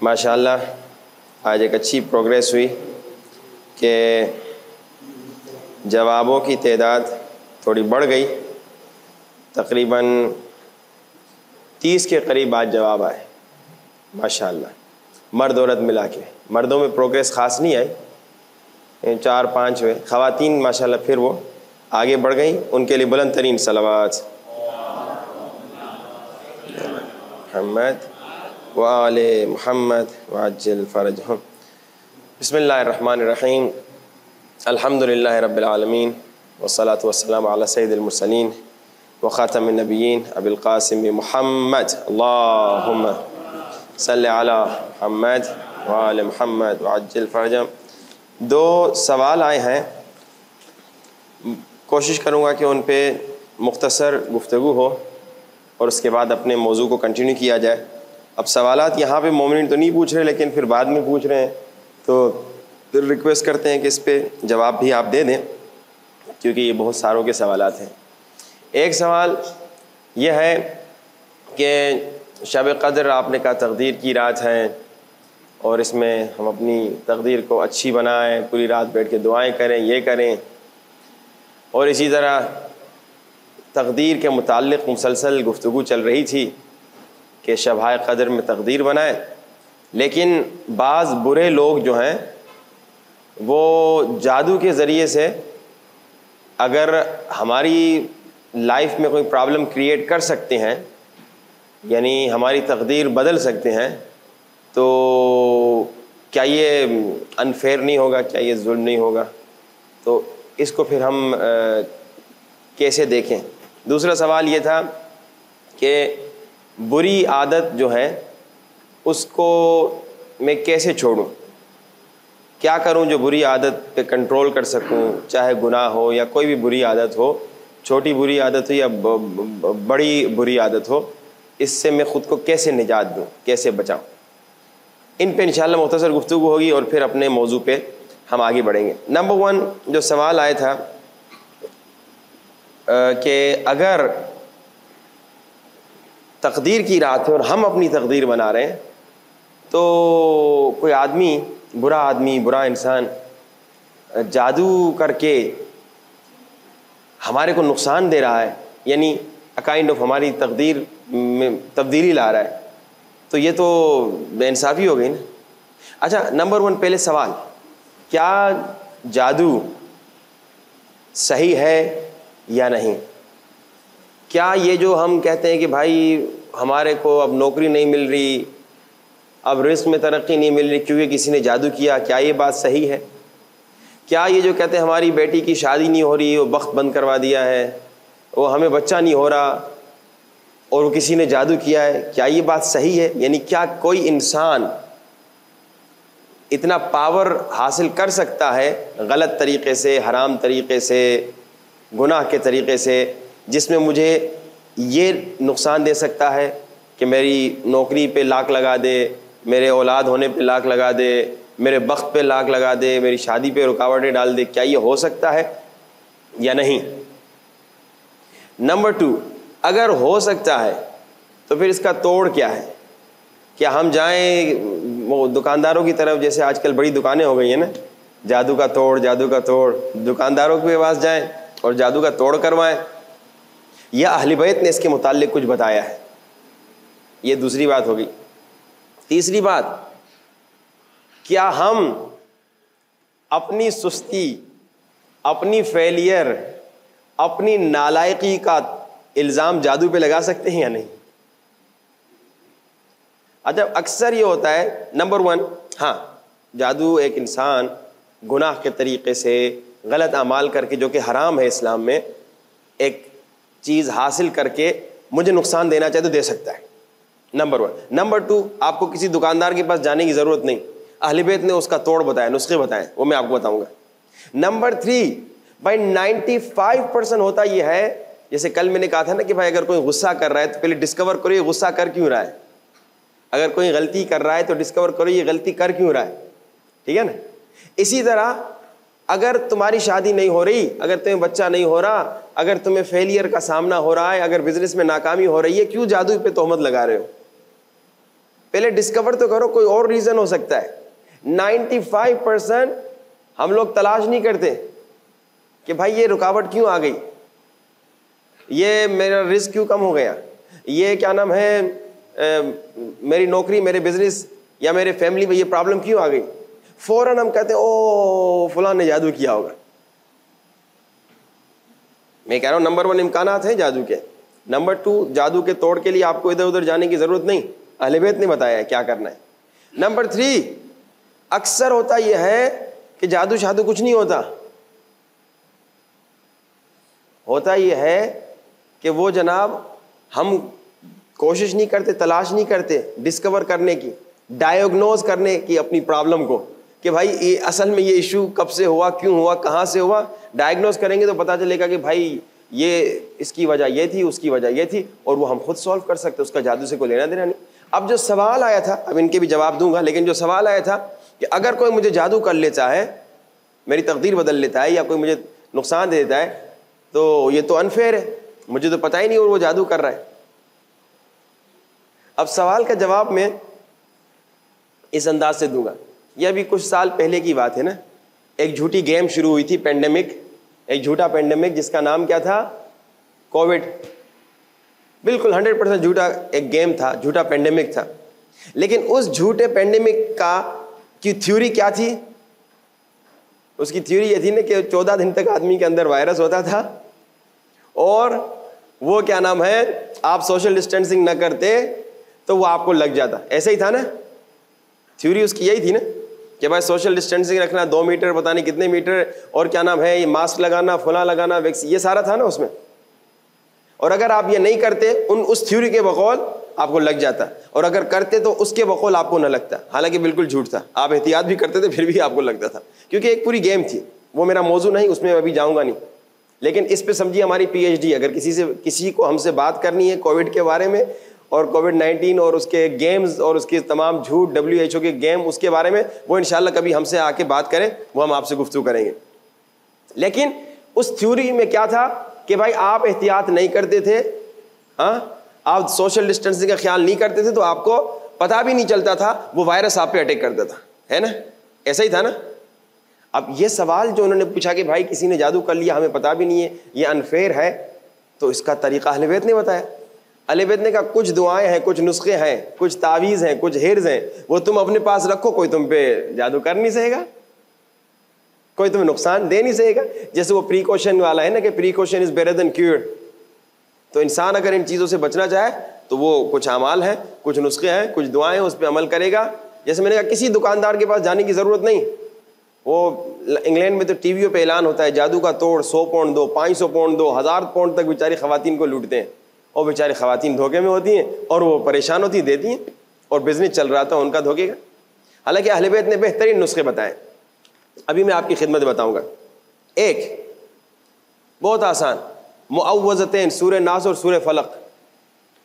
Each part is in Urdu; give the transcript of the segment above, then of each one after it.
ماشاءاللہ آج ایک اچھی پروگریس ہوئی کہ جوابوں کی تعداد تھوڑی بڑھ گئی، تقریباً 30 کے قریب آج جواب آئے ماشاءاللہ، مرد عورت ملا کے۔ مردوں میں پروگریس خاص نہیں آئی، 4-5 ہوئے، خواتین ماشاءاللہ پھر وہ آگے بڑھ گئیں، ان کے لیے بلند ترین صلوات محمد وآل محمد وعجل فرجہم۔ بسم اللہ الرحمن الرحیم، الحمدللہ رب العالمین والصلاة والسلام علی سید المرسلین وخاتم النبیین ابی القاسم محمد، اللہم صلی علی محمد وآل محمد وعجل فرجہم۔ 2 سوال آئے ہیں، کوشش کروں گا کہ ان پہ مختصر گفتگو ہو اور اس کے بعد اپنے موضوع کو کنٹینیو کیا جائے۔ اب سوالات یہاں پہ مومنین تو نہیں پوچھ رہے، لیکن پھر بعد میں پوچھ رہے ہیں تو پھر ریکویسٹ کرتے ہیں کہ اس پہ جواب بھی آپ دے دیں، کیونکہ یہ بہت ساروں کے سوالات ہیں۔ ایک سوال یہ ہے کہ شب قدر آپ نے کہا تقدیر کی رات ہے، اور اس میں ہم اپنی تقدیر کو اچھی بنائیں، پوری رات بیٹھ کے دعائیں کریں، یہ کریں، اور اسی طرح تقدیر کے متعلق مسلسل گفتگو چل رہی تھی کہ شبِ قدر میں تقدیر بنائیں۔ لیکن بعض برے لوگ جو ہیں وہ جادو کے ذریعے سے اگر ہماری لائف میں کوئی پرابلم کریٹ کر سکتے ہیں، یعنی ہماری تقدیر بدل سکتے ہیں، تو کیا یہ انفیئر نہیں ہوگا؟ کیا یہ ظلم نہیں ہوگا؟ تو اس کو پھر ہم کیسے دیکھیں؟ دوسرا سوال یہ تھا کہ بری عادت جو ہے اس کو میں کیسے چھوڑوں؟ کیا کروں جو بری عادت پہ کنٹرول کر سکوں، چاہے گناہ ہو یا کوئی بھی بری عادت ہو، چھوٹی بری عادت ہو یا بڑی بری عادت ہو، اس سے میں خود کو کیسے نجات دوں، کیسے بچاؤں؟ ان پہ انشاءاللہ مختصر گفتگو ہوگی اور پھر اپنے موضوع پہ ہم آگے بڑھیں گے۔ نمبر 1 جو سوال آیا تھا کہ اگر تقدیر کی رات ہے اور ہم اپنی تقدیر بنا رہے ہیں، تو کوئی آدمی، برا انسان جادو کر کے ہمارے کو نقصان دے رہا ہے، یعنی کائنڈ آف ہماری تقدیر میں تبدیلی لا رہا ہے، تو یہ تو بے انصافی ہو گئی نا۔ اچھا، نمبر 1 پہلے سوال، کیا جادو صحیح ہے یا نہیں؟ کیا یہ جو ہم کہتے ہیں کہ بھائی ہمارے کو اب نوکری نہیں مل رہی، اب رزق میں ترقی نہیں مل رہی کیونکہ کسی نے جادو کیا، کیا یہ بات صحیح ہے؟ کیا یہ جو کہتے ہیں ہماری بیٹی کی شادی نہیں ہو رہی، وہ بخت بند کروا دیا ہے، وہ ہمیں بچہ نہیں ہو رہا اور وہ کسی نے جادو کیا ہے، کیا یہ بات صحیح ہے؟ یعنی کیا کوئی انسان اتنا پاور حاصل کر سکتا ہے غلط طریقے سے، حرام طریقے سے، گناہ کے طریقے سے، جس میں مجھے یہ نقصان دے سکتا ہے کہ میری نوکری پہ لاک لگا دے، میرے اولاد ہونے پہ لاک لگا دے، میرے بخت پہ لاک لگا دے، میری شادی پہ رکاوٹیں ڈال دے؟ کیا یہ ہو سکتا ہے یا نہیں؟ نمبر 2، اگر ہو سکتا ہے تو پھر اس کا توڑ کیا ہے؟ کیا ہم جائیں وہ دکانداروں کی طرف، جیسے آج کل بڑی دکانیں ہو گئی ہیں نا، جادو کا توڑ، دکانداروں کے پاس جائیں اور جادو کا توڑ کروائیں؟ یا اہل بیت نے اس کے متعلق کچھ بتایا ہے؟ یہ دوسری بات ہوگی۔ تیسری بات، کیا ہم اپنی سستی، اپنی فیلئر، اپنی نالائقی کا الزام جادو پہ لگا سکتے ہیں یا نہیں؟ اچھا، اکثر یہ ہوتا ہے، نمبر 1، ہاں جادو ایک انسان گناہ کے طریقے سے، غلط اعمال کر کے، جو کہ حرام ہے اسلام میں، ایک چیز حاصل کر کے مجھے نقصان دینا چاہے تو دے سکتا ہے، نمبر 1۔ نمبر 2، آپ کو کسی دکاندار کے پاس جانے کی ضرورت نہیں، اہل بیت نے اس کا توڑ بتایا، نسخے بتائیں، وہ میں آپ کو بتاؤں گا۔ نمبر 3، بھائی 95% ہوتا یہ ہے، جیسے کل میں نے کہا تھا نا کہ بھائی اگر کوئی غصہ کر رہا ہے تو پہلے ڈسکور کرو یہ غصہ کر کیوں رہا ہے، اگر کوئی غلطی کر رہا ہے تو ڈسکور کرو یہ غلطی کر کیوں رہا ہے، ٹھیک ہے نا؟ اسی طرح اگر تمہاری شادی نہیں ہو رہی، اگر تمہیں بچہ نہیں ہو رہا، اگر تمہیں فیلئر کا سامنا ہو رہا ہے، اگر بزنس میں ناکامی ہو رہی ہے، کیوں جادو پہ تہمت لگا رہے ہو؟ پہلے ڈسکور تو کرو کوئی اور ریزن ہو سکتا ہے. 95% ہم لوگ تلاش نہیں کرتے کہ بھائی یہ رکاوٹ کیوں آ گئی, یہ میرا رزق کیوں کم ہو گیا, یہ کیا نام ہے میری نوکری, میرے بزنس یا میرے فیملی میں یہ پرابلم کیوں آ گئی. فوراً ہم کہتے ہیں او فلاں نے جادو کیا ہوگا. میں کہہ رہا ہوں نمبر 1 امکانات ہیں جادو کے. نمبر 2 جادو کے توڑ کے لیے آپ کو ادھر ادھر جانے کی ضرورت نہیں, اہل بیت نے بتایا ہے کیا کرنا ہے. نمبر 3 اکثر ہوتا یہ ہے کہ جادو شادو کچھ نہیں ہوتا, ہوتا یہ ہے کہ وہ جناب ہم کوشش نہیں کرتے, تلاش نہیں کرتے ڈسکور کرنے کی, ڈائیگنوز کرنے کی اپنی پرابلم کو کہ بھائی اصل میں یہ ایشو کب سے ہوا, کیوں ہوا, کہاں سے ہوا. ڈائیگنوز کریں گے تو پتہ چلے گا کہ بھائی یہ اس کی وجہ یہ تھی, اس کی وجہ یہ تھی, اور وہ ہم خود سولو کر سکتے, اس کا جادو سے کوئی لینا دینا نہیں. اب جو سوال آیا تھا, اب ان کے بھی جواب دوں گا, لیکن جو سوال آیا تھا کہ اگر کوئی مجھے جادو کر لیتا ہے, میری تقدیر بدل لیتا ہے, یا کوئی مجھے نقصان دے دیتا ہے, تو یہ تو انفیئر ہے, مجھے تو پتہ ہی نہیں اور وہ جادو کر رہا ہے. اب سوال کا جواب میں اس انداز سے دوں گا. یہ ابھی کچھ سال پہلے کی بات ہے نا, ایک جھوٹی گیم شروع ہوئی تھی, پینڈیمک, ایک جھوٹا پینڈیمک جس کا نام کیا تھا, کووڈ. بالکل 100% جھوٹا ایک گیم تھا, جھوٹا پینڈیمک تھا. لیکن اس جھوٹے پینڈیمک کی تھیوری کیا تھی؟ اس کی تھیوری یہ تھی نا کہ 14 دن تک آدمی کے اندر وائرس ہوتا تھا, اور وہ کیا نام ہے آپ سوشل ڈسٹینسنگ نہ کرتے تو وہ آپ کو لگ جاتا. ایسا ہی تھا نا, تھیوری اس کی یہی تھی نا کہ بھائی سوشل ڈسٹینسنگ رکھنا, 2 میٹر پتہ نہیں کتنے میٹر, اور کیا نام ہے یہ ماسک لگانا, فلاں لگانا, ویکسین, یہ سارا تھا نا اس میں. اور اگر آپ یہ نہیں کرتے اس تھیوری کے بقول آپ کو لگ جاتا, اور اگر کرتے تو اس کے بقول آپ کو نہ لگتا. حالانکہ بالکل جھوٹ تھا, آپ احتیاط بھی کرتے تھے پھر بھی آپ کو لگتا تھا, کیونکہ ایک پوری گیم تھی. وہ میرا موضوع نہیں, اس میں ابھی جاؤں گا نہیں, لیکن اس پہ سمجھیے ہماری پی ایچ ڈی. اگر کسی کو ہم سے بات کرنی ہے کووڈ کے بارے میں, اور کووڈ-19 اور اس کے گیمز اور اس کے تمام جھوٹ WHO کے گیم, اس کے بارے میں, وہ انشاءاللہ کبھی ہم سے آ کے بات کریں, وہ ہم آپ سے گفتگو کریں گے. لیکن اس تھیوری میں کیا تھا کہ بھائی آپ احتیاط نہیں کرتے تھے, ہاں آپ سوشل ڈسٹینسنگ کا خیال نہیں کرتے تھے, تو آپ کو پتہ بھی نہیں چلتا تھا وہ وائرس آپ پہ اٹیک کرتا تھا, ہے نا, ایسا ہی تھا نا. اب یہ سوال جو انہوں نے پوچھا کہ بھائی کسی نے جادو کر لیا, ہمیں پتہ بھی نہیں ہے, یہ انفیئر ہے, تو اس کا طریقہ اہل بیت نے بتایا. اہل بیت نے کہا کچھ دعائیں ہیں, کچھ نسخے ہیں, کچھ تعویذ ہیں, کچھ ہیرز ہیں, وہ تم اپنے پاس رکھو, کوئی تم پہ جادو کر نہیں سکے گا, کوئی تمہیں نقصان دے نہیں سکے گا. جیسے وہ پریکاشن والا ہے نا کہ precaution is better than cure. تو انسان اگر ان چیزوں سے بچنا چاہے تو وہ کچھ اعمال ہیں, کچھ نسخے ہیں, کچھ دعائیں ہیں, اس پہ عمل کرے گا. جیسے میں نے کہا کسی دکاندار کے پاس جانے کی ضرورت نہیں. وہ انگلینڈ میں تو ٹی ویوں پہ اعلان ہوتا ہے جادو کا توڑ, 100 پاؤنڈ دو, 500 پاؤنڈ دو, 1000 پاؤنڈ تک بیچاری خواتین کو لوٹتے ہیں, اور بیچاری خواتین دھوکے میں ہوتی ہیں, اور وہ پریشان ہوتی دیتی ہیں, اور بزنس چل رہا تھا ان کا دھوکے کا. حالانکہ اہل بیت نے بہترین نسخے بتائے, ابھی میں آپ کی خدمت بتاؤں گا. ایک بہت آسان, معوذتین, سورہ ناس اور سورہ فلق,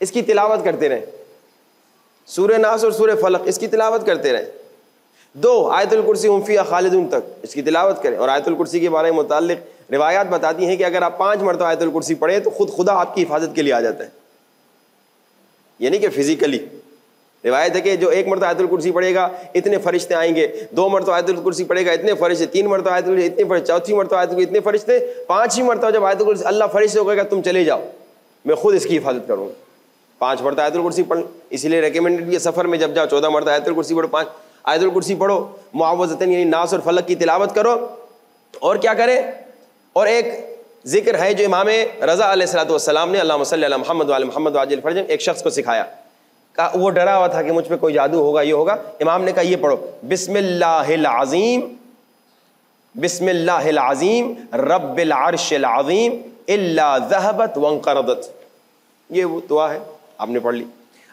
اس کی تلاوت کرتے رہیں. سورہ ناس اور سورہ فلق اس کی تلاوت کرتے رہیں. 2 آیت الکرسی ہم فیہا خالدون تک اس کی تلاوت کریں. اور آیت الکرسی کے بارے میں متعلق روایات بتاتی ہیں کہ اگر آپ 5 مرتبہ آیت الکرسی پڑھیں تو خدا آپ کی حفاظت کے لیے آ جاتا ہے. یعنی کہ فزیکلی روایت ہے کہ جو 1 مرتبہ آیت الکرسی پڑھے گا اتنے فرشتے آئیں گے, 2 مرتبہ آیت الکرسی پڑھے گا اتنے فرشتے, 3 مرتبہ آیت الکرسی اتنے فرشتے, 4تھی مرتبہ آیت الکرسی اتنے فرشتے, 5ویں مرتبہ جب آیت الکرسی اللہ فرشتے کو کہے گا تم چلے جاؤ, میں خود اس کی حفاظت کروں گا. 5 مرتبہ آیت الکرسی پڑھ, اسی لیے ریکمینڈڈ بھی ہے سفر میں جب جاؤ 14 مرتبہ آیت الکرسی پڑھو, 5 آیت الکرسی پڑھو, معوذتین یعنی ناس اور فلق کی تلاوت کرو. اور کیا کریں, اور ایک ذکر ہے جو امام رضا علیہ الصلوۃ والسلام نے, اللہم صلی علی محمد وعلی محمد وعجل فرجہم, ایک شخص کو سکھایا. کہا وہ ڈرا ہوا تھا کہ مجھ پہ کوئی جادو ہوگا, یہ ہوگا. امام نے کہا یہ پڑھو, بسم اللہ العظیم, بسم اللہ العظیم رب العرش العظیم الا ذہبت وانقرضت. یہ وہ دعا ہے, آپ نے پڑھ لی.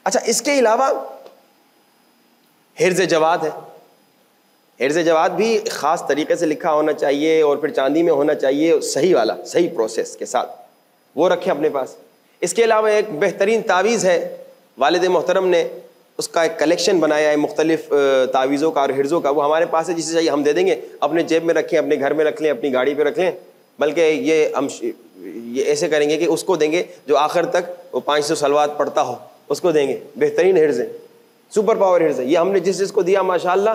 اچھا, اس کے علاوہ حرز جواد ہے. حرز جواد بھی خاص طریقے سے لکھا ہونا چاہیے, اور پھر چاندی میں ہونا چاہیے, صحیح والا, صحیح پروسیس کے ساتھ, وہ رکھیں اپنے پاس. اس کے علاوہ ایک بہترین تعویذ ہے, والد محترم نے اس کا ایک کلیکشن بنایا ہے مختلف تعویذوں کا اور حرزوں کا, وہ ہمارے پاس ہے, جسے چاہیے ہم دے دیں گے. اپنے جیب میں رکھیں, اپنے گھر میں رکھ لیں, اپنی گاڑی پہ رکھ لیں. بلکہ یہ ایسے کریں گے کہ اس کو دیں گے جو آخر تک وہ 500 صلوات پڑھتا ہو, اس کو دیں گے. بہترین حرز ہے, سپر پاور ہرز ہے یہ. ہم نے جس کو دیا ماشاءاللہ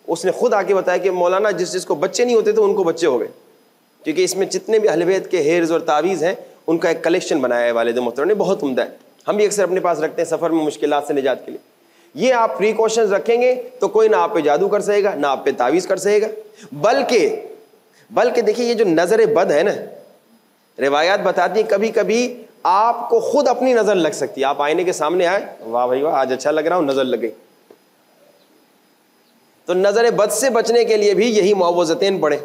اس نے خود آ کے بتایا کہ مولانا جس کو بچے نہیں ہوتے تو ان کو بچے ہو گئے, کیونکہ اس میں جتنے بھی اہل بیت کے ہیرز اور تعویذ ہیں ان کا ایک کلیکشن بنایا ہے والد محترم نے, بہت عمدہ ہے. ہم بھی اکثر اپنے پاس رکھتے ہیں سفر میں مشکلات سے نجات کے لیے. یہ آپ پریکاشنز رکھیں گے تو کوئی نہ آپ پہ جادو کر سکے گا نہ آپ پہ تعویذ کر سکے گا. بلکہ دیکھیے یہ جو نظر بد ہے نا, روایات بتاتی ہیں کبھی کبھی آپ کو خود اپنی نظر لگ سکتی ہے. آپ آئینے کے سامنے آئے, واہ بھائی واہ آج اچھا لگ رہا ہوں, نظر لگ گئی. تو نظر بد سے بچنے کے لیے بھی یہی معوذتین پڑھیں.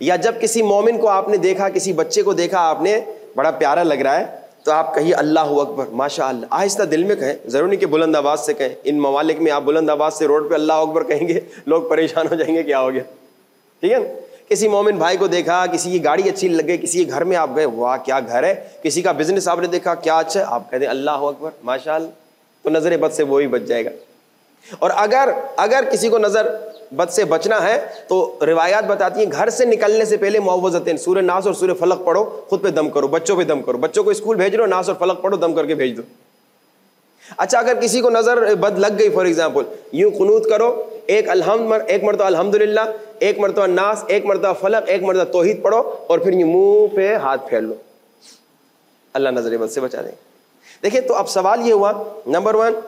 یا جب کسی مومن کو آپ نے دیکھا, کسی بچے کو دیکھا آپ نے, بڑا پیارا لگ رہا ہے, تو آپ کہیے اللہ اکبر ماشاء اللہ, آہستہ دل میں کہیں, ضرور نہیں کہ بلند آواز سے کہیں. ان ممالک میں آپ بلند آواز سے روڈ پہ اللہ اکبر کہیں گے لوگ پریشان ہو جائیں گے کیا ہو گیا, ٹھیک ہے. کسی مومن بھائی کو دیکھا, کسی کی گاڑی اچھی لگ گئی, کسی کے گھر میں آپ گئے, واہ کیا گھر ہے, کسی کا بزنس آپ نے دیکھا کیا اچھا ہے, آپ کہتے ہیں اللہ اکبر ماشاء اللہ, تو نظر بد سے وہی بچ جائے گا. اور اگر کسی کو نظر بد سے بچنا ہے تو روایات بتاتی ہیں گھر سے نکلنے سے پہلے معوذتین سورہ ناس اور سورہ فلق پڑھو, خود پہ دم کرو, بچوں پہ دم کرو, بچوں کو اسکول بھیج رہے ہو ناس اور فلق پڑھو, دم کر کے بھیج دو. اچھا اگر کسی کو نظر بد لگ گئی فار ایگزامپل, یوں قنوت کرو, ایک مرتبہ الحمدللہ, ایک مرتبہ ناس, ایک مرتبہ فلق, ایک مرتبہ توحید پڑھو, اور پھر یہ منہ پہ ہاتھ پھیر لو, اللہ نظر بد سے بچا دیں. دیکھیں تو اب سوال یہ ہوا, نمبر 1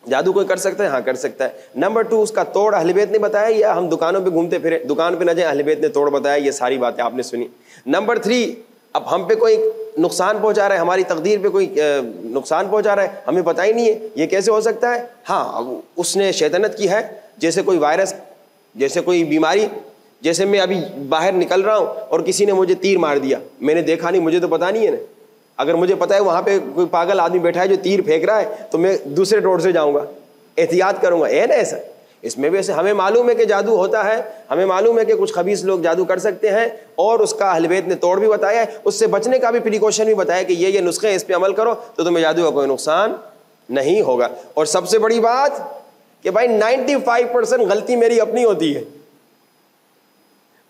جادو کوئی کر سکتا ہے, ہاں کر سکتا ہے. نمبر 2 اس کا توڑ اہل بیت نے بتایا یا ہم دکانوں پہ گھومتے پھرے, دکان پہ نہ جائیں, اہل بیت نے توڑ بتایا, یہ ساری باتیں آپ نے سنی. نمبر 3 اب ہم پہ کوئی نقصان پہنچا رہا ہے, ہماری تقدیر پہ کوئی نقصان پہنچا رہا ہے, ہمیں پتہ ہی نہیں ہے, یہ کیسے ہو سکتا ہے؟ ہاں اس نے شیطنت کی ہے, جیسے کوئی وائرس, جیسے کوئی بیماری, جیسے میں ابھی باہر نکل رہا ہوں اور کسی نے مجھے تیر مار دیا, میں نے دیکھا نہیں, مجھے تو پتہ نہیں ہے نا. اگر مجھے پتہ ہے وہاں پہ کوئی پاگل آدمی بیٹھا ہے جو تیر پھینک رہا ہے تو میں دوسرے روڈ سے جاؤں گا, احتیاط کروں گا, ہے نا ایسا. اس میں بھی ایسے ہمیں معلوم ہے کہ جادو ہوتا ہے, ہمیں معلوم ہے کہ کچھ خبیث لوگ جادو کر سکتے ہیں, اور اس کا اہل بیت نے توڑ بھی بتایا ہے, اس سے بچنے کا بھی پریکاشن بھی بتایا کہ یہ نسخے اس پہ عمل کرو تو تمہیں جادو کا کوئی نقصان نہیں ہوگا. اور سب سے بڑی بات کہ بھائی 95% غلطی میری اپنی ہوتی ہے,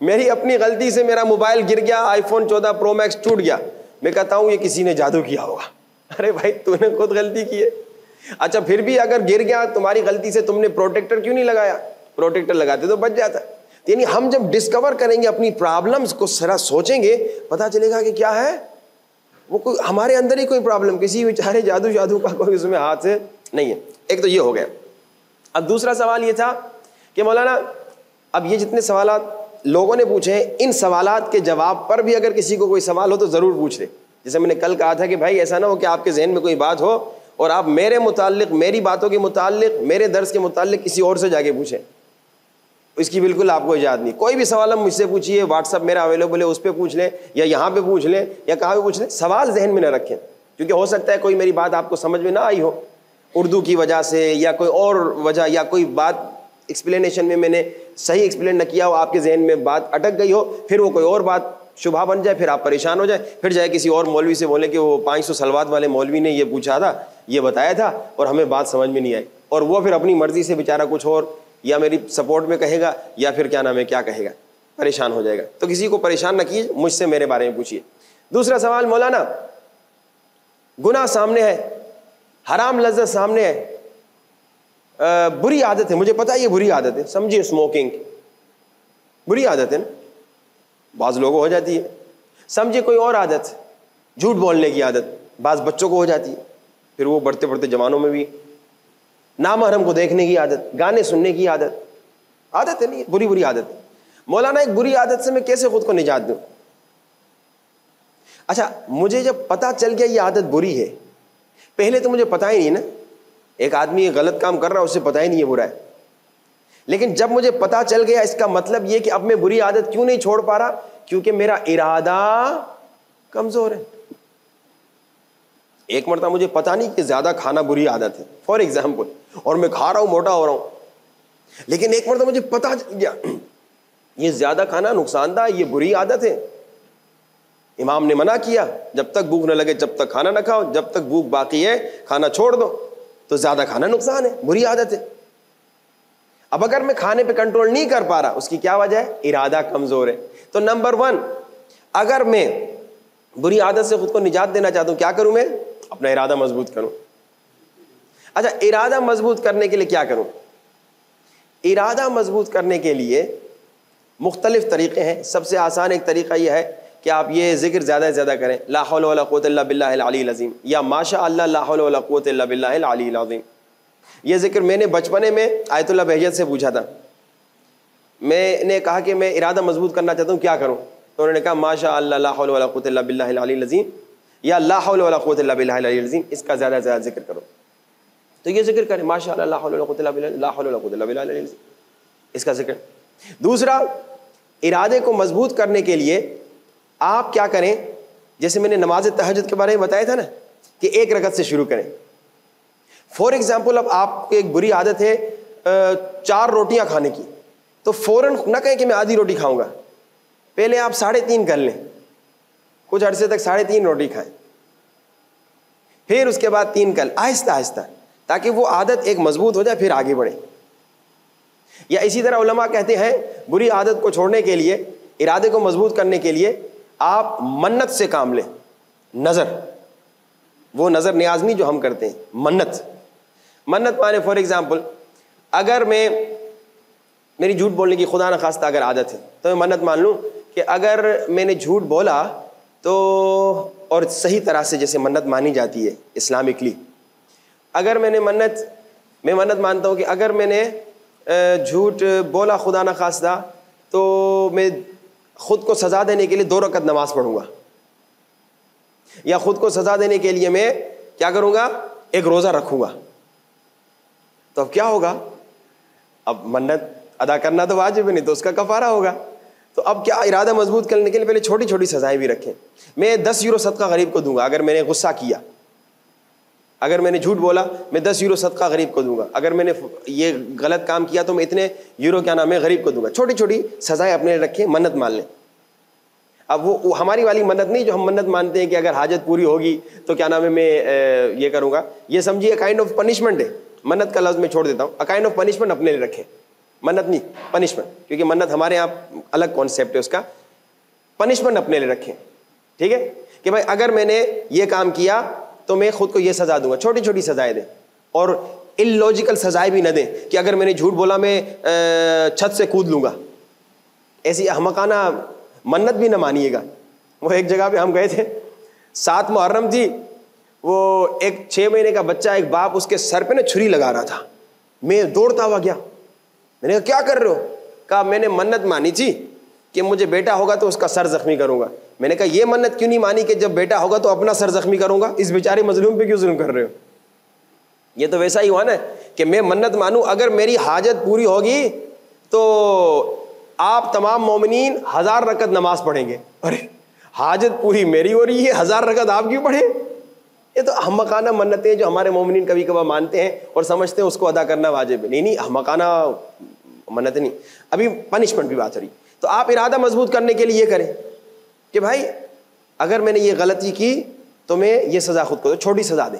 میری اپنی غلطی سے میرا موبائل گر گیا, آئی فون 14 پرو میکس ٹوٹ گیا, میں کہتا ہوں یہ کسی نے جادو کیا ہوگا. ارے بھائی تو نے خود غلطی کی ہے. اچھا پھر بھی اگر گر گیا تمہاری غلطی سے, تم نے پروٹیکٹر کیوں نہیں لگایا, پروٹیکٹر لگاتے تو بچ جاتا. یعنی ہم جب ڈسکور کریں گے اپنی پرابلمز کو, ذرا سوچیں گے, پتا چلے گا کہ کیا ہے وہ, کوئی ہمارے اندر ہی کوئی پرابلم, کسی بیچارے جادو کا کوئی اس میں ہاتھ سے نہیں ہے. ایک تو یہ ہو گیا. اب دوسرا سوال یہ تھا کہ مولانا اب یہ جتنے سوالات لوگوں نے پوچھے ہیں, ان سوالات کے جواب پر بھی اگر کسی کو کوئی سوال ہو تو ضرور پوچھ لے. جیسے میں نے کل کہا تھا کہ بھائی ایسا نہ ہو کہ آپ کے ذہن میں کوئی بات ہو اور آپ میرے متعلق, میری باتوں کے متعلق, میرے درس کے متعلق کسی اور سے جا کے پوچھیں. اس کی بالکل آپ کو اجازت نہیں. کوئی بھی سوال ہم مجھ سے پوچھیے, واٹس ایپ میرا اویلیبل ہے, اس پہ پوچھ لیں, یا یہاں پہ پوچھ لیں, یا کہاں پہ پوچھ لیں. سوال ذہن میں نہ رکھیں, کیونکہ ہو سکتا ہے کوئی میری بات آپ کو سمجھ میں نہ آئی ہو اردو کی وجہ سے, یا کوئی اور وجہ, یا کوئی بات ایکسپلینیشن میں نے صحیح ایکسپلین نہ کیا ہو, آپ کے ذہن میں بات اٹک گئی ہو, پھر وہ کوئی اور بات شبہ بن جائے, پھر آپ پریشان ہو جائیں, پھر جائے کسی اور مولوی سے بولیں کہ وہ 500 سلوات والے مولوی نے یہ پوچھا تھا, یہ بتایا تھا, اور ہمیں بات سمجھ میں نہیں آئی, اور وہ پھر اپنی مرضی سے بیچارہ کچھ اور یا میری سپورٹ میں کہے گا, یا پھر کیا نام ہے کیا کہے گا, پریشان ہو جائے گا. تو کسی کو پریشان نہ کیجیے, مجھ سے میرے بارے میں پوچھیے. دوسرا سوال, مولانا گناہ سامنے ہے, حرام لذت سامنے ہے, بری عادت ہے, مجھے پتا ہے یہ بری عادت ہے, سمجھیے اسموکنگ بری عادت ہے نا, بعض لوگوں کو ہو جاتی ہے. سمجھے کوئی اور عادت, جھوٹ بولنے کی عادت, بعض بچوں کو ہو جاتی ہے, پھر وہ بڑھتے بڑھتے جوانوں میں بھی نامحرم کو دیکھنے کی عادت, گانے سننے کی عادت, عادت ہے نہیں, بری عادت ہے. مولانا ایک بری عادت سے میں کیسے خود کو نجات دوں؟ اچھا مجھے جب پتا چل گیا یہ عادت بری ہے, پہلے تو مجھے پتا ہی نہیں نا, ایک آدمی غلط کام کر رہا ہے اسے پتا ہی نہیں ہے برا ہے, لیکن جب مجھے پتا چل گیا اس کا مطلب یہ کہ اب میں بری عادت کیوں نہیں چھوڑ پا رہا, کیونکہ میرا ارادہ کمزور ہے. ایک مرتبہ مجھے پتا نہیں کہ زیادہ کھانا بری عادت ہے فار ایگزامپل, اور میں کھا رہا ہوں, موٹا ہو رہا ہوں, لیکن ایک مرتبہ مجھے پتا چل گیا یہ زیادہ کھانا نقصان دہ, یہ بری عادت ہے. امام نے منع کیا جب تک بھوک نہ لگے جب تک کھانا نہ کھاؤ, جب تک بھوک باقی ہے کھانا چھوڑ دو. تو زیادہ کھانا نقصان ہے, بری عادت ہے. اب اگر میں کھانے پہ کنٹرول نہیں کر پا رہا, اس کی کیا وجہ ہے؟ ارادہ کمزور ہے. تو نمبر 1, اگر میں بری عادت سے خود کو نجات دینا چاہتا ہوں, کیا کروں؟ میں اپنا ارادہ مضبوط کروں. اچھا ارادہ مضبوط کرنے کے لیے کیا کروں؟ ارادہ مضبوط کرنے کے لیے مختلف طریقے ہیں. سب سے آسان ایک طریقہ یہ ہے کہ آپ یہ ذکر زیادہ سے زیادہ کریں, لا حول ولا قوت الا باللہ العلی العظیم, یا ماشاء اللہ لا حول ولا قوت الا باللہ العلی العظیم. یہ ذکر میں نے بچپنے میں آیت اللہ بہجت سے پوچھا تھا. میں نے کہا کہ میں ارادہ مضبوط کرنا چاہتا ہوں, کیا کروں؟ تو انہوں نے کہا ماشاء اللہ لا حول ولا قوت الا باللہ العلی العظیم یا لا حول ولا قوت الا باللہ العلی العظیم, اس کا زیادہ سے زیادہ ذکر کرو. تو یہ ذکر کریں ماشاء اللہ لا حول ولا قوت الا باللہ, لا حول ولا قوت الا باللہ العلی العظیم, اس کا ذکر. دوسرا, ارادے کو مضبوط کرنے کے لیے آپ کیا کریں, جیسے میں نے نماز تہجد کے بارے میں بتایا تھا نا کہ ایک رکعت سے شروع کریں. فار ایگزامپل اب آپ کو ایک بری عادت ہے 4 روٹیاں کھانے کی, تو فوراً نہ کہیں کہ میں آدھی روٹی کھاؤں گا, پہلے آپ 3.5 کر لیں, کچھ عرصے تک 3.5 روٹی کھائیں, پھر اس کے بعد 3 کر, آہستہ آہستہ, تاکہ وہ عادت ایک مضبوط ہو جائے, پھر آگے بڑھیں. یا اسی طرح علماء کہتے ہیں بری عادت کو چھوڑنے کے لیے, ارادے کو مضبوط کرنے کے لیے آپ منت سے کام لیں. نظر, وہ نظر نیاز نہیں جو ہم کرتے ہیں, منت مانے فار ایگزامپل اگر میری جھوٹ بولنے کی خدا نخواستہ اگر عادت ہے تو میں منت مان لوں کہ اگر میں نے جھوٹ بولا تو, اور صحیح طرح سے جیسے منت مانی جاتی ہے اسلامکلی, اگر میں منت مانتا ہوں کہ اگر میں نے جھوٹ بولا خدا نخواستہ تو میں خود کو سزا دینے کے لیے 2 رکعت نماز پڑھوں گا, یا خود کو سزا دینے کے لیے میں کیا کروں گا, ایک روزہ رکھوں گا. تو اب کیا ہوگا, اب منت ادا کرنا تو واجب ہے, نہیں تو اس کا کفارہ ہوگا. تو اب کیا, ارادہ مضبوط کرنے کے لیے پہلے چھوٹی چھوٹی سزائیں بھی رکھیں. میں 10 یورو صدقہ غریب کو دوں گا اگر میں نے غصہ کیا, اگر میں نے جھوٹ بولا میں 10 یورو صدقہ غریب کو دوں گا, اگر میں نے یہ غلط کام کیا تو میں اتنے یورو غریب کو دوں گا. چھوٹی چھوٹی سزائیں اپنے رکھیں, منت مان لیں. اب وہ ہماری والی منت نہیں جو ہم منت مانتے ہیں کہ اگر حاجت پوری ہوگی تو میں یہ کروں گا. یہ سمجھیے کائنڈ آف پنشمنٹ ہے. منت کا لفظ میں چھوڑ دیتا ہوں, کائنڈ آف پنشمنٹ اپنے لیے رکھیں, منت نہیں پنشمنٹ, کیونکہ منت ہمارے یہاں الگ کانسیپٹ ہے اس کا. پنشمنٹ اپنے لیے رکھیں, ٹھیک ہے, کہ بھائی اگر میں نے یہ کام کیا تو میں خود کو یہ سزا دوں گا. چھوٹی چھوٹی سزائیں دیں, اور اللاجیکل سزائیں بھی نہ دیں کہ اگر میں نے جھوٹ بولا میں چھت سے کود لوں گا. ایسی احمقانہ منت بھی نہ مانیے گا. وہ ایک جگہ پہ ہم گئے تھے, 7 محرم تھی, وہ ایک 6 مہینے کا بچہ, ایک باپ اس کے سر پہ نا چھری لگا رہا تھا. میں دوڑتا ہوا گیا, میں نے کہا کیا کر رہے ہو؟ کہا میں نے منت مانی تھی کہ مجھے بیٹا ہوگا تو اس کا سر زخمی کروں گا. میں نے کہا یہ منت کیوں نہیں مانی کہ جب بیٹا ہوگا تو اپنا سر زخمی کروں گا؟ اس بیچارے مظلوم پہ کیوں ظلم کر رہے ہو؟ یہ تو ویسا ہی ہوا نا کہ میں منت مانوں اگر میری حاجت پوری ہوگی تو آپ تمام مومنین 1000 رکعت نماز پڑھیں گے. ارے حاجت پوری میری ہو رہی ہے, 1000 رکعت آپ کیوں پڑھیں؟ یہ تو احمقانہ منتیں جو ہمارے مومنین کبھی کبھار مانتے ہیں اور سمجھتے ہیں اس کو ادا کرنا واجب ہے. نہیں, احمقانہ منت نہیں. ابھی پنشمنٹ بھی بات ہو رہی. تو آپ ارادہ مضبوط کرنے کے لیے یہ کریں کہ بھائی اگر میں نے یہ غلطی کی تو میں یہ سزا خود کو, چھوٹی سزا دیں.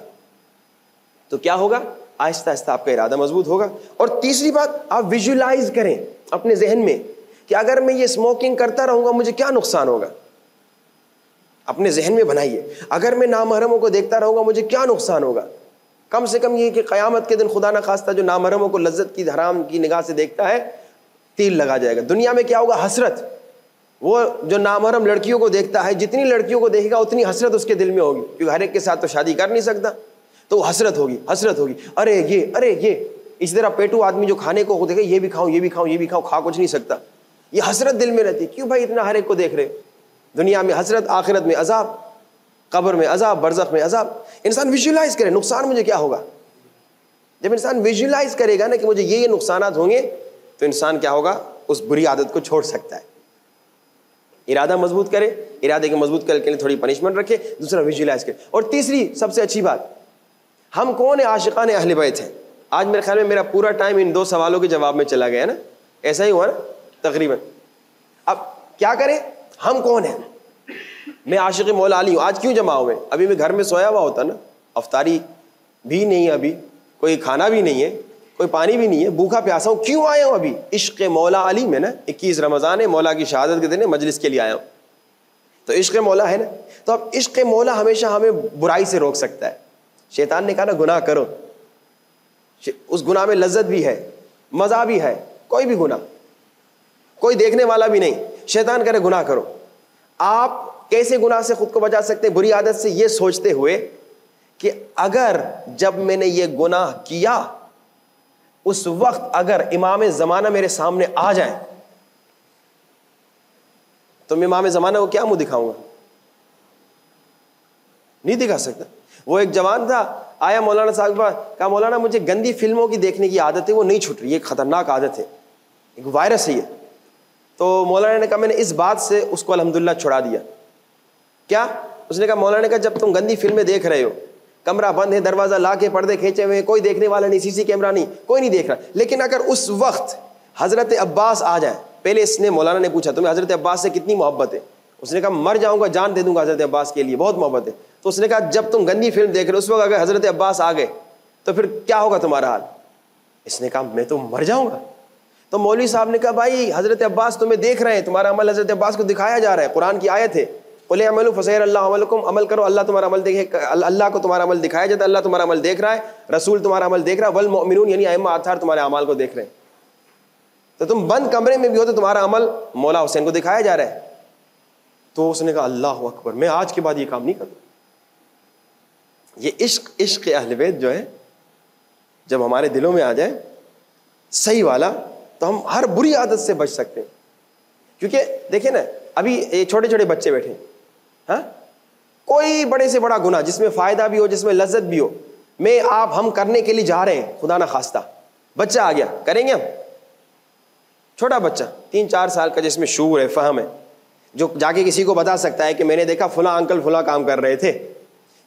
تو کیا ہوگا, آہستہ آہستہ آپ کا ارادہ مضبوط ہوگا. اور تیسری بات, آپ ویژولائز کریں اپنے ذہن میں کہ اگر میں یہ اسموکنگ کرتا رہوں گا مجھے کیا نقصان ہوگا. اپنے ذہن میں بنائیے, اگر میں نامحرموں کو دیکھتا رہوں گا مجھے کیا نقصان ہوگا. کم سے کم یہ کہ قیامت کے دن خدا نہ خواستہ جو نامحرموں کو لذت کی حرام کی نگاہ سے دیکھتا ہے تیل لگا جائے گا. دنیا میں کیا ہوگا, حسرت. وہ جو نامحرم لڑکیوں کو دیکھتا ہے, جتنی لڑکیوں کو دیکھے گا اتنی حسرت اس کے دل میں ہوگی, کیونکہ ہر ایک کے ساتھ تو شادی کر نہیں سکتا, تو حسرت ہوگی, حسرت ہوگی. ارے یہ اس طرح پیٹو آدمی جو کھانے کو دیکھے, یہ بھی کھاؤں یہ بھی کھاؤں یہ بھی کھاؤں, کھا کچھ نہیں سکتا. یہ حسرت دل میں رہتی. کیوں بھائی اتنا ہر ایک کو دیکھ رہے؟ دنیا میں حسرت, آخرت میں عذاب, قبر میں عذاب, برزخ میں عذاب. انسان ویژولائز کرے نقصان مجھے کیا ہوگا. جب انسان ویژولائز کرے گا نا کہ مجھے یہ نقصانات ہوں گے تو انسان کیا ہوگا, اس بری عادت کو چھوڑ سکتا ہے. ارادہ مضبوط کرے, ارادے کے مضبوط کرنے کے لیے تھوڑی پنشمنٹ رکھے. دوسرا ویژولائز کرے. اور تیسری سب سے اچھی بات, ہم کون ہیں؟ عاشقان اہل بیت ہیں. آج میرے خیال میں میرا پورا ٹائم ان 2 سوالوں کے جواب میں چلا گیا نا, ایسا ہی ہوا نا تقریباً. اب کیا کریں, ہم کون ہیں؟ میں عاشق مولا علی ہوں. آج کیوں جمع ہوئے؟ ابھی میں گھر میں سویا ہوا ہوتا نا, افطاری بھی نہیں ہے, ابھی کوئی کھانا بھی نہیں ہے, کوئی پانی بھی نہیں ہے, بھوکا پیاسا ہوں. کیوں آیا ہوں ابھی؟ عشق مولا علی میں نا 21 رمضان ہے, مولا کی شہادت کے دن ہے, مجلس کے لیے آیا ہوں. تو عشق مولا ہے نا. تو اب عشق مولا ہمیشہ ہمیں برائی سے روک سکتا ہے. شیطان نے کہا نا گناہ کرو, اس گناہ میں لذت بھی ہے, مزہ بھی ہے. کوئی بھی گناہ, کوئی دیکھنے والا بھی نہیں. شیطان کرے گناہ کرو. آپ کیسے گناہ سے خود کو بچا سکتے ہیں؟ بری عادت سے یہ سوچتے ہوئے کہ اگر جب میں نے یہ گناہ کیا اس وقت اگر امام زمانہ میرے سامنے آ جائے تو میں امام زمانہ کو کیا منہ دکھاؤں گا؟ نہیں دکھا سکتا. وہ ایک جوان تھا, آیا مولانا صاحب کے پاس, کہا مولانا مجھے گندی فلموں کی دیکھنے کی عادت ہے, وہ نہیں چھوٹ رہی, یہ ایک خطرناک عادت ہے, ایک وائرس ہے یہ. تو مولانا نے کہا میں نے اس بات سے اس کو الحمدللہ چھڑا دیا. کیا؟ اس نے کہا مولانا نے کہا جب تم گندی فلمیں دیکھ رہے ہو, کمرہ بند ہے, دروازہ لا کے پردے کھینچے ہوئے, کوئی دیکھنے والا نہیں, سی سی کیمرہ نہیں, کوئی نہیں دیکھ رہا, لیکن اگر اس وقت حضرت عباس آ جائے, پہلے اس نے مولانا نے پوچھا تمہیں حضرت عباس سے کتنی محبت ہے؟ اس نے کہا مر جاؤں گا جان دے دوں گا حضرت عباس کے لیے, بہت محبت ہے. تو اس نے کہا جب تم گندی فلم دیکھ رہے ہو اس وقت اگر حضرت عباس آ گئے تو پھر کیا ہوگا تمہارا حال؟ اس نے کہا میں تو مر جاؤں گا. تو مولوی صاحب نے کہا بھائی حضرت عباس تمہیں دیکھ رہے ہیں, تمہارا عمل حضرت عباس کو دکھایا جا رہا ہے, قرآن کی آیت ہے قل اعملوا فسيرى الله عملكم, عمل کرو اللہ تمہارا عمل دیکھے, اللہ کو تمہارا عمل دکھایا جاتا ہے, اللہ تمہارا عمل دیکھ رہا ہے, رسول تمہارا عمل دیکھ رہا ہے, والمؤمنون یعنی ائمہ اطہار تمہارے اعمال کو دیکھ رہے ہیں. تو تم بند کمرے میں بھی ہو تو تمہارا عمل مولا حسین کو دکھایا جا رہا ہے. تو اس نے کہا اللہ اکبر, میں آج کے بعد یہ کام نہیں کروں. یہ عشق اہل بیت جو ہے جب ہمارے دلوں میں آ جائے صحیح والا, تو ہم ہر بری عادت سے بچ سکتے ہیں. کیونکہ دیکھیں نا ابھی یہ چھوٹے چھوٹے بچے بیٹھے ہیں, ہاں, کوئی بڑے سے بڑا گناہ جس میں فائدہ بھی ہو, جس میں لذت بھی ہو, میں آپ ہم کرنے کے لیے جا رہے ہیں, خدا نہ خواستہ بچہ آ گیا, کریں گے ہم؟ چھوٹا بچہ 3-4 سال کا جس میں شعور ہے, فہم ہے, جو جا کے کسی کو بتا سکتا ہے کہ میں نے دیکھا فلاں انکل فلاں کام کر رہے تھے,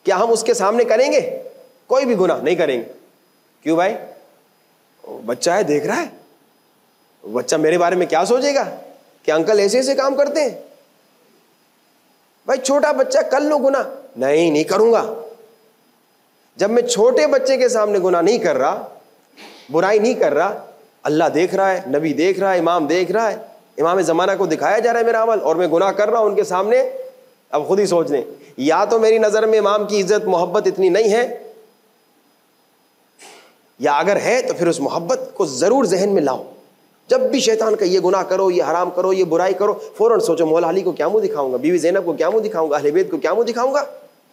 کیا ہم اس کے سامنے کریں گے؟ کوئی بھی گناہ نہیں کریں گے. کیوں بھائی؟ بچہ ہے, دیکھ رہا ہے, بچہ میرے بارے میں کیا سوچے گا کہ انکل ایسے ایسے کام کرتے ہیں. بھائی چھوٹا بچہ کر لو گناہ, نہیں کروں گا. جب میں چھوٹے بچے کے سامنے گناہ نہیں کر رہا, برائی نہیں کر رہا, اللہ دیکھ رہا ہے, نبی دیکھ رہا ہے, امام دیکھ رہا ہے, امام زمانہ کو دکھایا جا رہا ہے میرا عمل, اور میں گناہ کر رہا ہوں ان کے سامنے. اب خود ہی سوچ لیں, یا تو میری نظر میں امام کی عزت محبت اتنی نہیں ہے, یا اگر ہے تو پھر اس محبت کو ضرور ذہن میں لاؤ. جب بھی شیطان کا یہ گناہ کرو, یہ حرام کرو, یہ برائی کرو, فوراً سوچو مولا علی کو کیا منہ دکھاؤں گا, بیوی زینب کو کیا منہ دکھاؤں گا, اہل بیت کو کیا منہ دکھاؤں گا.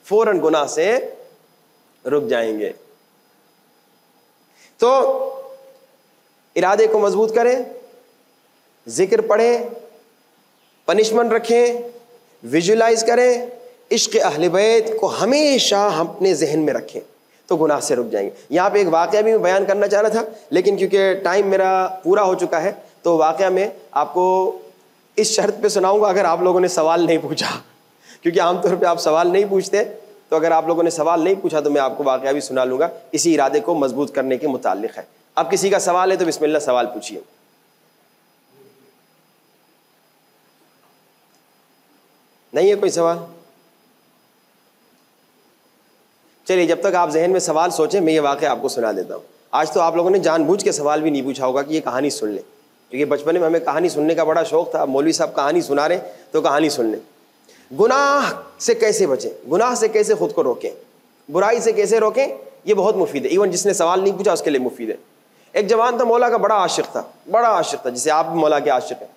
فوراً گناہ سے رک جائیں گے. تو ارادے کو مضبوط کریں, ذکر پڑھیں, پنشمنٹ رکھیں, ویژولائز کریں, عشق اہل بیت کو ہمیشہ اپنے ذہن میں رکھیں تو گناہ سے رک جائیں گے. یہاں پہ ایک واقعہ بھی میں بیان کرنا چاہ رہا تھا, لیکن کیونکہ ٹائم میرا پورا ہو چکا ہے تو واقعہ میں آپ کو اس شرط پہ سناؤں گا اگر آپ لوگوں نے سوال نہیں پوچھا, کیونکہ عام طور پہ آپ سوال نہیں پوچھتے, تو اگر آپ لوگوں نے سوال نہیں پوچھا تو میں آپ کو واقعہ بھی سنا لوں گا, اسی ارادے کو مضبوط کرنے کے متعلق ہے. اب کسی کا سوال ہے تو بسم اللہ سوال پوچھیے. نہیں ہے کوئی سوال؟ چلیے جب تک آپ ذہن میں سوال سوچیں میں یہ واقعہ آپ کو سنا دیتا ہوں. آج تو آپ لوگوں نے جان بوجھ کے سوال بھی نہیں پوچھا ہوگا کہ یہ کہانی سن لیں, کیونکہ بچپن میں ہمیں کہانی سننے کا بڑا شوق تھا, مولوی صاحب کہانی سنا رہے تو کہانی سن لیں. گناہ سے کیسے بچیں, گناہ سے کیسے خود کو روکیں, برائی سے کیسے روکیں, یہ بہت مفید ہے. ایون جس نے سوال نہیں پوچھا اس کے لیے مفید ہے. ایک جوان تھا, مولا کا بڑا عاشق تھا, جسے آپ بھی مولا کے عاشق ہیں.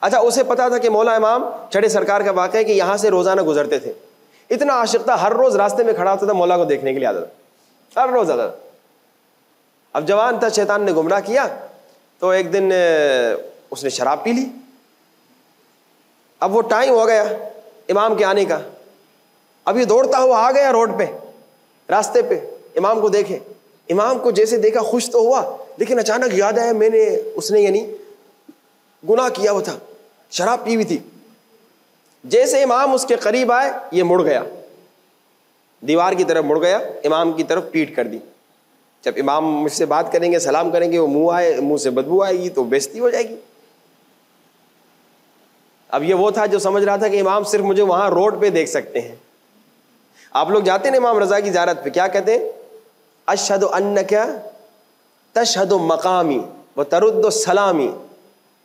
اچھا اسے پتا تھا کہ مولا امام چھڑے سرکار کا واقعہ ہے کہ یہاں سے روزانہ گزرتے تھے. اتنا عاشق تھا, ہر روز راستے میں کھڑا ہوتا تھا, مولا کو دیکھنے کے لیے آتا تھا, ہر روز آتا تھا. اب جوان تھا, شیطان نے گمراہ کیا, تو ایک دن اس نے شراب پی لی. اب وہ ٹائم ہو گیا امام کے آنے کا, اب یہ دوڑتا ہوا آ گیا روڈ پہ, راستے پہ, امام کو دیکھے. امام کو جیسے دیکھا خوش تو ہوا, لیکن اچانک یاد آیا اس نے یعنی گناہ کیا ہوا تھا, شراب پی ہوئی تھی. جیسے امام اس کے قریب آئے یہ مڑ گیا, دیوار کی طرف مڑ گیا, امام کی طرف پیٹ کر دی. جب امام مجھ سے بات کریں گے, سلام کریں گے, وہ منہ سے بدبو آئے گی تو بےزتی ہو جائے گی. اب یہ وہ تھا جو سمجھ رہا تھا کہ امام صرف مجھے وہاں روڈ پہ دیکھ سکتے ہیں. آپ لوگ جاتے ہیں امام رضا کی زیارت پہ, کیا کہتے ہیں؟ اشہد انک تشہد مقامی و ترد السلامی.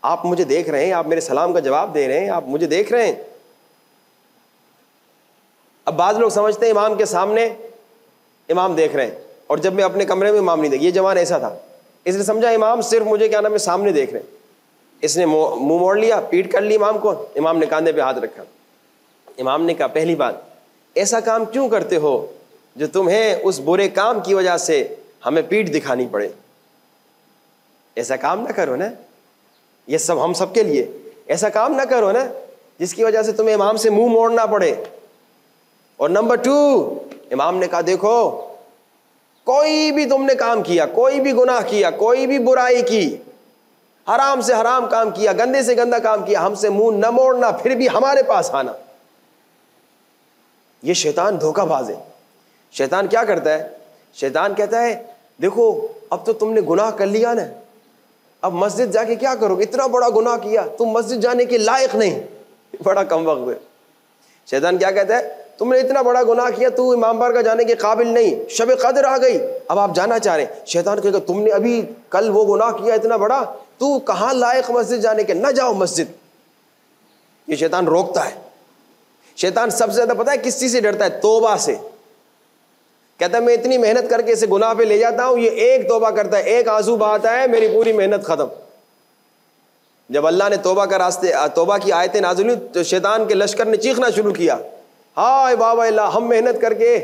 آپ مجھے دیکھ رہے ہیں, آپ میرے سلام کا جواب دے رہے ہیں, آپ مجھے دیکھ رہے ہیں. اب بعض لوگ سمجھتے ہیں امام کے سامنے امام دیکھ رہے ہیں, اور جب میں اپنے کمرے میں امام نہیں دیکھ, یہ جوان ایسا تھا, اس نے سمجھا امام صرف مجھے کیا نام ہے سامنے دیکھ رہے ہیں, اس نے منہ موڑ لیا, پیٹ کر لی امام کو, امام نے کاندھے پہ ہاتھ رکھا. امام نے کہا پہلی بات ایسا کام کیوں کرتے ہو جو تمہیں اس برے کام کی وجہ سے ہمیں پیٹ دکھانی پڑے, ایسا کام نہ کرو نا, یہ سب ہم سب کے لیے, ایسا کام نہ کرو نا جس کی وجہ سے تمہیں امام سے منہ موڑنا پڑے. اور نمبر 2, امام نے کہا دیکھو کوئی بھی تم نے کام کیا, کوئی بھی گناہ کیا, کوئی بھی برائی کی, حرام سے حرام کام کیا, گندے سے گندا کام کیا, ہم سے منہ نہ موڑنا, پھر بھی ہمارے پاس آنا. یہ شیطان دھوکہ باز ہے. شیطان کیا کرتا ہے, شیطان کہتا ہے دیکھو اب تو تم نے گناہ کر لیا نا, اب مسجد جا کے کیا کرو گے, اتنا بڑا گناہ کیا, تم مسجد جانے کے لائق نہیں, بڑا کم وقت ہے. شیطان کیا کہتا ہے, تم نے اتنا بڑا گناہ کیا, تو امام بارگاہ جانے کے قابل نہیں, شب قدر آ گئی, اب آپ جانا چاہ رہے ہیں. شیطان کہے گا تم نے ابھی کل وہ گناہ کیا اتنا بڑا, تو کہاں لائق مسجد جانے کے, نہ جاؤ مسجد. یہ شیطان روکتا ہے. شیطان سب سے زیادہ پتہ ہے کس چیز سے ڈرتا ہے, توبہ سے. کہتا ہے میں اتنی محنت کر کے اسے گناہ پہ لے جاتا ہوں, یہ ایک توبہ کرتا ہے, ایک آنسو بہاتا ہے, میری پوری محنت ختم. جب اللہ نے توبہ کی آیتیں نازل ہوئی تو شیطان کے لشکر نے چیخنا شروع کیا, ہائے بابا اللہ, ہم محنت کر کے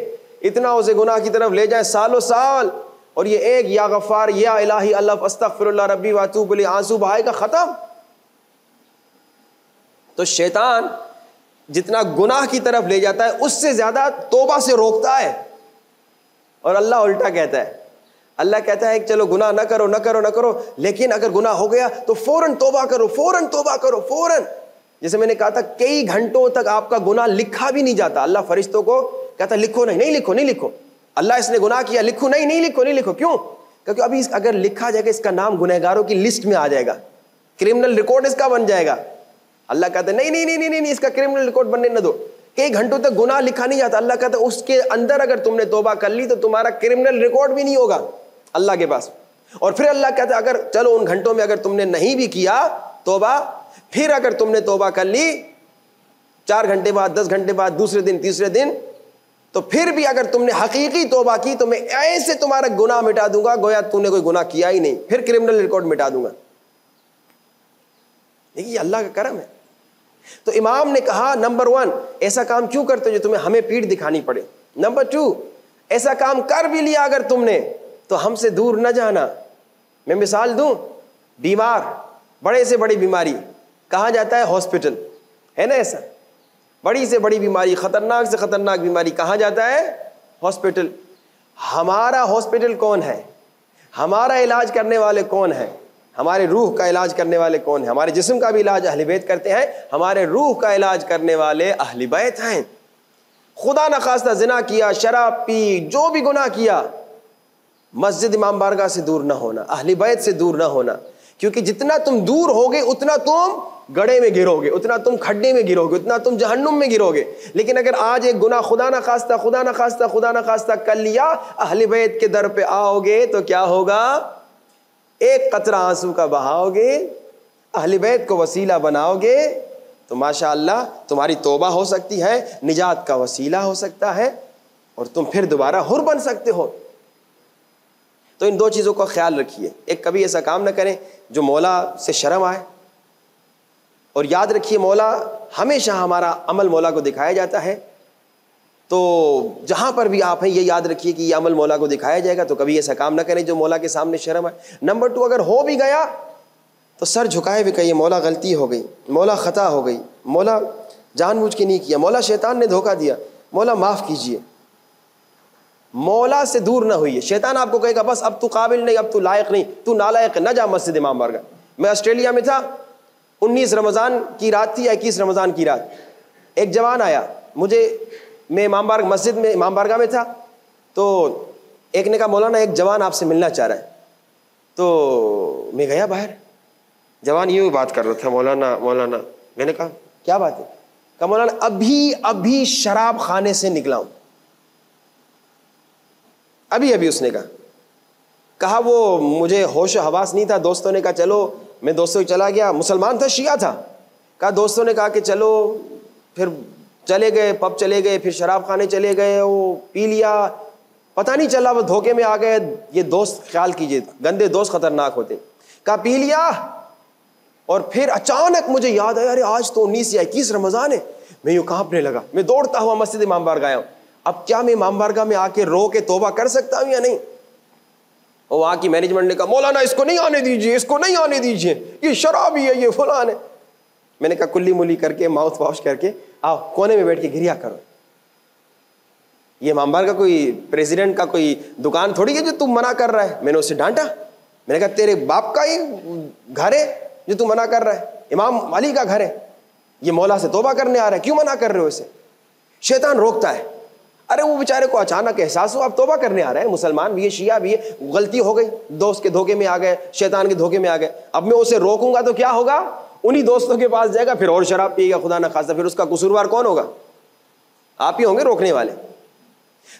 اتنا اسے گناہ کی طرف لے جائیں سالوں سال, اور یہ ایک یا غفار یا الہی اللہ استغفر اللہ ربی واتوب الیہ آنسو بہائے گا, ختم. تو شیطان جتنا گناہ کی طرف لے جاتا ہے اس سے زیادہ توبہ سے روکتا ہے. اور اللہ الٹا کہتا ہے, اللہ کہتا ہے کہ چلو گناہ نہ کرو نہ کرو نہ کرو, لیکن اگر گناہ ہو گیا تو فوراً توبہ کرو, فوراً توبہ کرو, فوراً. جیسے میں نے کہا تھا کئی گھنٹوں تک آپ کا گناہ لکھا بھی نہیں جاتا, اللہ فرشتوں کو کہتا لکھو نہیں لکھو نہیں لکھو, اللہ اس نے گناہ کیا, لکھو نہیں لکھو نہیں لکھو. کیوں؟ کیونکہ ابھی اگر لکھا جائے گا اس کا نام گنہگاروں کی لسٹ میں آ جائے گا, کرمنل ریکارڈ اس کا بن جائے گا. اللہ کہتا ہے نہیں اس کا کرمنل ریکارڈ بننے نہ دو. کئی گھنٹوں تک گناہ لکھا نہیں جاتا, اللہ کہتا ہے اس کے اندر اگر تم نے توبہ کر لی تو تمہارا کرمنل ریکارڈ بھی نہیں ہوگا اللہ کے پاس. اور پھر اللہ کہتا ہے اگر چلو ان گھنٹوں میں اگر تم نے نہیں بھی کیا توبہ, پھر اگر تم نے توبہ کر لی 4 گھنٹے بعد, 10 گھنٹے بعد, دوسرے دن, تیسرے دن, تو پھر بھی اگر تم نے حقیقی توبہ کی تو میں ایسے تمہارا گناہ مٹا دوں گا گویا تم نے کوئی گناہ کیا ہی نہیں, پھر کرمنل ریکارڈ مٹا دوں گا. دیکھیے اللہ کا کرم ہے. تو امام نے کہا نمبر 1 ایسا کام کیوں کرتے ہو جو تمہیں ہمیں پیٹھ دکھانی پڑے. نمبر 2 ایسا کام کر بھی لیا اگر تم نے تو ہم سے دور نہ جانا. میں مثال دوں, بیمار, بڑے سے بڑی بیماری کہاں جاتا ہے, ہاسپٹل, ہے نا ایسا, بڑی سے بڑی بیماری, خطرناک سے خطرناک بیماری کہاں جاتا ہے, ہاسپٹل. ہمارا ہاسپٹل کون ہے, ہمارا علاج کرنے والے کون ہیں, ہمارے روح کا علاج کرنے والے کون ہیں. ہمارے جسم کا بھی علاج اہل بیت کرتے ہیں, ہمارے روح کا علاج کرنے والے اہل بیت ہیں. خدا نخواستہ زنا کیا, شراب پی, جو بھی گناہ کیا, مسجد امام بارگاہ سے دور نہ ہونا, اہل بیت سے دور نہ ہونا, کیونکہ جتنا تم دور ہوگے اتنا تم گڑھے میں گرو گے, اتنا تم کھڈے میں گرو گے, اتنا تم جہنم میں گرو گے. لیکن اگر آج ایک گناہ خدا نخواستہ کر لیا, اہل بیت کے در پہ آؤ گے تو کیا ہوگا, ایک قطرہ آنسو کا بہاؤ گے, اہل بیت کو وسیلہ بناؤ گے, تو ماشاءاللہ تمہاری توبہ ہو سکتی ہے, نجات کا وسیلہ ہو سکتا ہے, اور تم پھر دوبارہ حر بن سکتے ہو. تو ان 2 چیزوں کا خیال رکھیے. ایک, کبھی ایسا کام نہ کریں جو مولا سے شرم آئے, اور یاد رکھیے مولا ہمیشہ ہمارا عمل مولا کو دکھایا جاتا ہے. تو جہاں پر بھی آپ ہیں یہ یاد رکھیے کہ یہ عمل مولا کو دکھایا جائے گا, تو کبھی ایسا کام نہ کریں جو مولا کے سامنے شرم آئے. نمبر 2 اگر ہو بھی گیا تو سر جھکائے ہوئے کہیے مولا غلطی ہو گئی, مولا خطا ہو گئی, مولا جان بوجھ کے نہیں کیا, مولا شیطان نے دھوکہ دیا, مولا معاف کیجیے. مولا سے دور نہ ہوئیے. شیطان آپ کو کہے گا بس اب تو قابل نہیں, اب تو لائق نہیں, تو نالائق ہے, نہ جا مسجد امام بارگاہ. میں آسٹریلیا میں تھا, 19 رمضان کی رات تھی یا 21 رمضان کی رات. ایک جوان آیا مجھے, میں مسجد میں امام بارگاہ میں تھا, تو ایک نے کہا مولانا ایک جوان آپ سے ملنا چاہ رہا ہے. تو میں گیا باہر, جوان یوں بات کر رہا تھا, مولانا. میں نے کہا کیا بات ہے؟ کہا مولانا ابھی شراب خانے سے نکلا ہوں. ابھی اس نے کہا وہ مجھے ہوش و حواس نہیں تھا, دوستوں نے کہا چلو, میں دوستوں چلا گیا. مسلمان تھا, شیعہ تھا. کہا دوستوں نے کہا کہ چلو, پھر چلے گئے, پب چلے گئے, پھر شراب خانے چلے گئے, وہ پی لیا, پتہ نہیں چلا وہ دھوکے میں آ گئے. یہ دوست خیال کیجئے گندے دوست خطرناک ہوتے. کہا پی لیا. اور پھر اچانک مجھے یاد آیا ارے آج تو 19 یا 21 رمضان ہے. میں یوں کانپنے لگا. میں دوڑتا ہوا مسجد امام بارگاہ گیا ہوں. اب کیا میں امام بارگاہ میں آ کے رو کے توبہ کر سکتا ہوں یا نہیں؟ اور وہاں کی مینجمنٹ نے کہا مولانا اس کو نہیں آنے دیجیے, اس کو نہیں آنے دیجیے, یہ شرابی ہے, یہ فلان ہے. میں نے کہا کلی ملی کر کے ماؤتھ واش کر کے آؤ کونے میں بیٹھ کے گریا کرو. یہ امام بارگاہ کا کوئی پریزیڈنٹ کا کوئی دکان تھوڑی ہے جو تم منع کر رہا ہے. میں نے اسے ڈانٹا. میں نے کہا تیرے باپ کا ہی گھر ہے جو تم منع کر رہا ہے, امام علی کا گھر ہے, یہ مولا سے توبہ کرنے آ رہا ہے, کیوں منع کر رہے ہو اسے؟ شیطان روکتا ہے. ارے وہ بیچارے کو اچانک احساس ہوا اب توبہ کرنے آ رہا ہے, مسلمان بھی ہے شیعہ بھی ہے, غلطی ہو گئی, دوست کے دھوکے میں آ گئے, شیطان کے دھوکے میں آ گئے. اب میں اسے روکوں گا تو کیا ہوگا؟ انہی دوستوں کے پاس جائے گا, پھر اور شراب پیے گا, خدا نہ خواستہ. پھر اس کا قصوروار کون ہوگا؟ آپ ہی ہوں گے روکنے والے.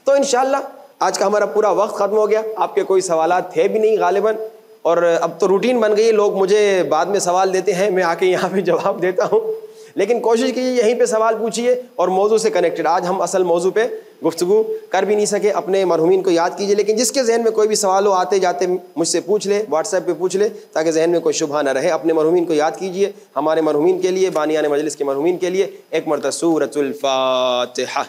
تو انشاءاللہ آج کا ہمارا پورا وقت ختم ہو گیا. آپ کے کوئی سوالات تھے بھی نہیں غالباً, اور اب تو روٹین بن گئی, لوگ مجھے بعد میں سوال دیتے ہیں, میں آ کے یہاں پہ جواب دیتا ہوں. لیکن کوشش کیجیے یہیں پہ سوال پوچھیے اور موضوع سے کنیکٹڈ. آج ہم اصل موضوع پہ گفتگو کر بھی نہیں سکے. اپنے مرحومین کو یاد کیجیے, لیکن جس کے ذہن میں کوئی بھی سوال ہو آتے جاتے مجھ سے پوچھ لے, واٹس ایپ پہ پوچھ لے, تاکہ ذہن میں کوئی شبہ نہ رہے. اپنے مرحومین کو یاد کیجیے. ہمارے مرحومین کے لیے, بانیان مجلس کے مرحومین کے لیے ایک مرتبہ سورۃ الفاتحہ.